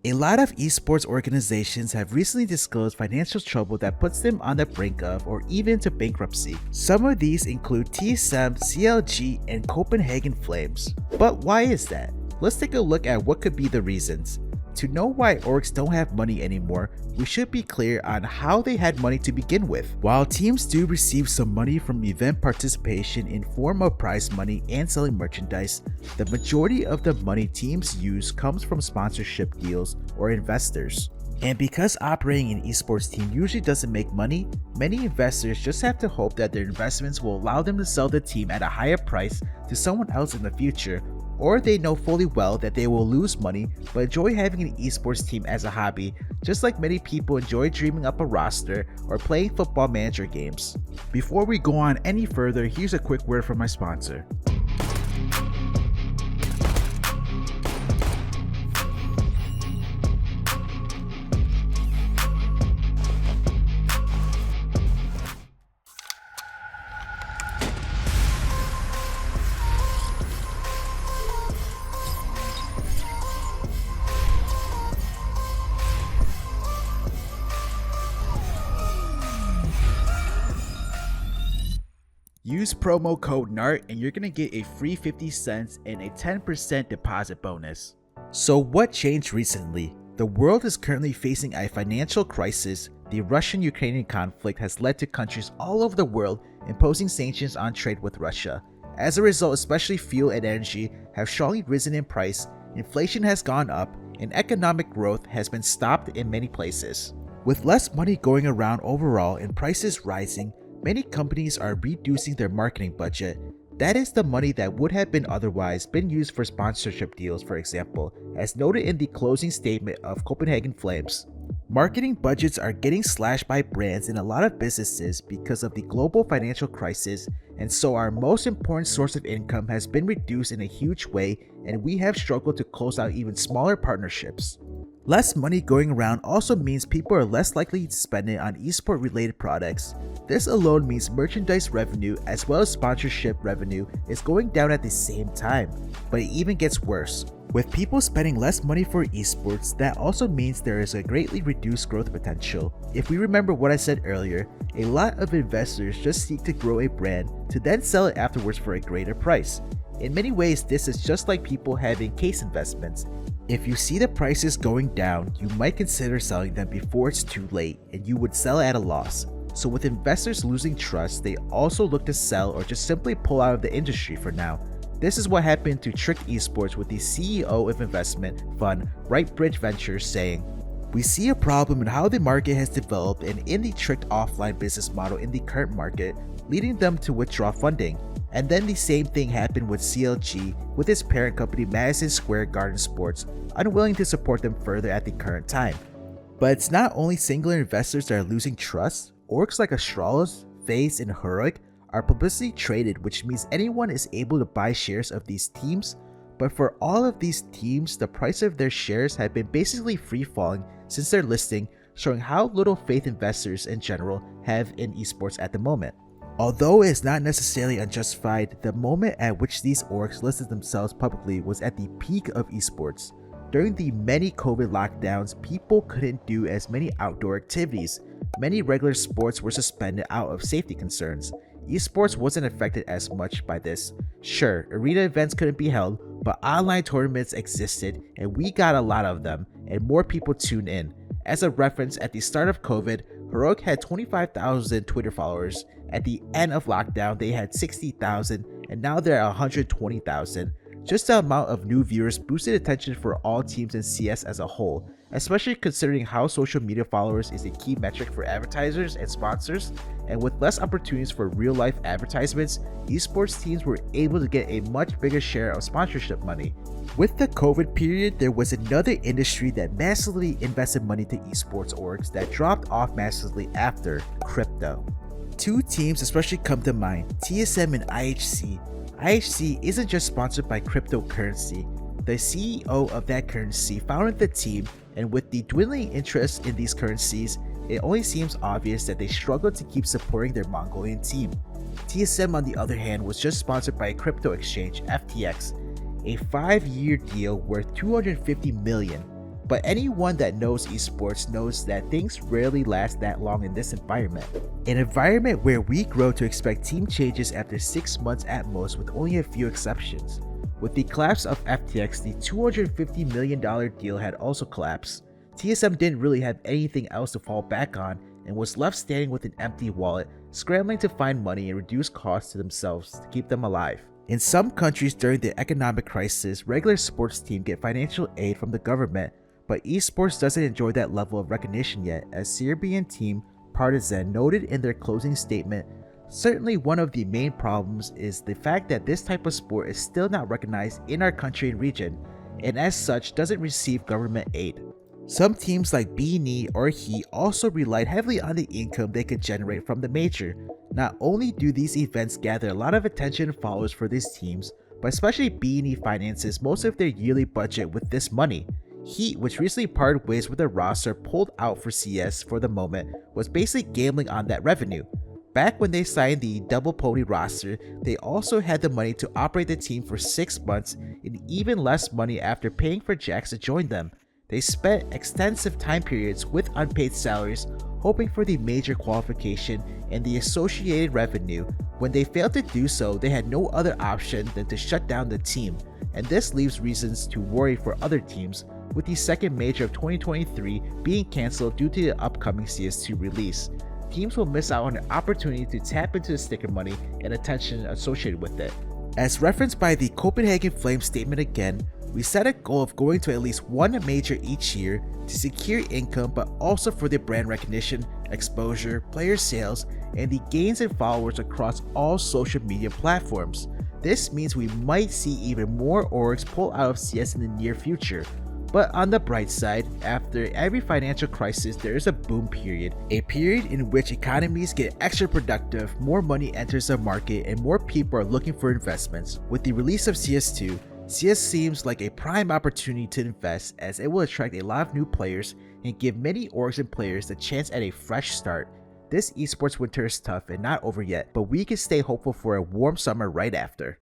A lot of esports organizations have recently disclosed financial trouble that puts them on the brink of or even to bankruptcy. Some of these include TSM, CLG, and Copenhagen Flames. But why is that? Let's take a look at what could be the reasons. To know why orgs don't have money anymore, we should be clear on how they had money to begin with. While teams do receive some money from event participation in form of prize money and selling merchandise, the majority of the money teams use comes from sponsorship deals or investors. And because operating an esports team usually doesn't make money, many investors just have to hope that their investments will allow them to sell the team at a higher price to someone else in the future, or they know fully well that they will lose money but enjoy having an esports team as a hobby, just like many people enjoy dreaming up a roster or playing football manager games. Before we go on any further, here's a quick word from my sponsor. Use promo code NART and you're gonna get a free 50 cents and a 10% deposit bonus. So what changed recently? The world is currently facing a financial crisis. The Russian-Ukrainian conflict has led to countries all over the world imposing sanctions on trade with Russia. As a result, especially fuel and energy have strongly risen in price, inflation has gone up, and economic growth has been stopped in many places. With less money going around overall and prices rising, many companies are reducing their marketing budget. That is the money that would have been otherwise been used for sponsorship deals, for example, as noted in the closing statement of Copenhagen Flames. Marketing budgets are getting slashed by brands in a lot of businesses because of the global financial crisis, and so our most important source of income has been reduced in a huge way, and we have struggled to close out even smaller partnerships. Less money going around also means people are less likely to spend it on esport related products. This alone means merchandise revenue as well as sponsorship revenue is going down at the same time. But it even gets worse. With people spending less money for esports, that also means there is a greatly reduced growth potential. If we remember what I said earlier, a lot of investors just seek to grow a brand to then sell it afterwards for a greater price. In many ways, this is just like people having case investments. If you see the prices going down, you might consider selling them before it's too late and you would sell at a loss. So with investors losing trust, they also look to sell or just simply pull out of the industry for now. This is what happened to Tricked Esports with the CEO of investment fund RightBridge Ventures saying, "We see a problem in how the market has developed and in the tricked offline business model in the current market, leading them to withdraw funding." And then the same thing happened with CLG with its parent company Madison Square Garden Sports, unwilling to support them further at the current time. But it's not only singular investors that are losing trust. Orgs like Astralis, Faze, and Heroic are publicly traded, which means anyone is able to buy shares of these teams. But for all of these teams, the price of their shares have been basically free falling since their listing, showing how little faith investors in general have in esports at the moment. Although it is not necessarily unjustified, the moment at which these orgs listed themselves publicly was at the peak of esports. During the many COVID lockdowns, people couldn't do as many outdoor activities. Many regular sports were suspended out of safety concerns. Esports wasn't affected as much by this. Sure, arena events couldn't be held, but online tournaments existed and we got a lot of them and more people tuned in. As a reference, at the start of COVID, Heroic had 25,000 Twitter followers. At the end of lockdown, they had 60,000 and now they're at 120,000. Just the amount of new viewers boosted attention for all teams in CS as a whole, especially considering how social media followers is a key metric for advertisers and sponsors, and with less opportunities for real-life advertisements, esports teams were able to get a much bigger share of sponsorship money. With the COVID period, there was another industry that massively invested money to esports orgs that dropped off massively after: crypto. Two teams especially come to mind, TSM and IHC. IHC isn't just sponsored by cryptocurrency. The CEO of that currency founded the team, and with the dwindling interest in these currencies, it only seems obvious that they struggle to keep supporting their Mongolian team. TSM, on the other hand, was just sponsored by a crypto exchange, FTX, a 5-year deal worth $250 million. But anyone that knows esports knows that things rarely last that long in this environment. An environment where we grow to expect team changes after 6 months at most, with only a few exceptions. With the collapse of FTX, the $250 million deal had also collapsed. TSM didn't really have anything else to fall back on and was left standing with an empty wallet, scrambling to find money and reduce costs to themselves to keep them alive. In some countries during the economic crisis, regular sports teams get financial aid from the government, but esports doesn't enjoy that level of recognition yet, as Serbian team Partizan noted in their closing statement. Certainly one of the main problems is the fact that this type of sport is still not recognized in our country and region, and as such doesn't receive government aid. Some teams like BNE or Heat also relied heavily on the income they could generate from the major. Not only do these events gather a lot of attention and followers for these teams, but especially BNE finances most of their yearly budget with this money. Heat, which recently parted ways with their roster pulled out for CS for the moment, was basically gambling on that revenue. Back when they signed the Double Pony roster, they also had the money to operate the team for 6 months and even less money after paying for Jax to join them. They spent extensive time periods with unpaid salaries, hoping for the major qualification and the associated revenue. When they failed to do so, they had no other option than to shut down the team, and this leaves reasons to worry for other teams, with the second major of 2023 being cancelled due to the upcoming CS2 release. Teams will miss out on an opportunity to tap into the sticker money and attention associated with it. As referenced by the Copenhagen Flames statement again, we set a goal of going to at least one major each year to secure income, but also for the brand recognition, exposure, player sales, and the gains in followers across all social media platforms. This means we might see even more orgs pull out of CS in the near future. But on the bright side, after every financial crisis, there is a boom period, a period in which economies get extra productive, more money enters the market, and more people are looking for investments. With the release of CS2, CS seems like a prime opportunity to invest, as it will attract a lot of new players and give many orgs and players the chance at a fresh start. This esports winter is tough and not over yet, but we can stay hopeful for a warm summer right after.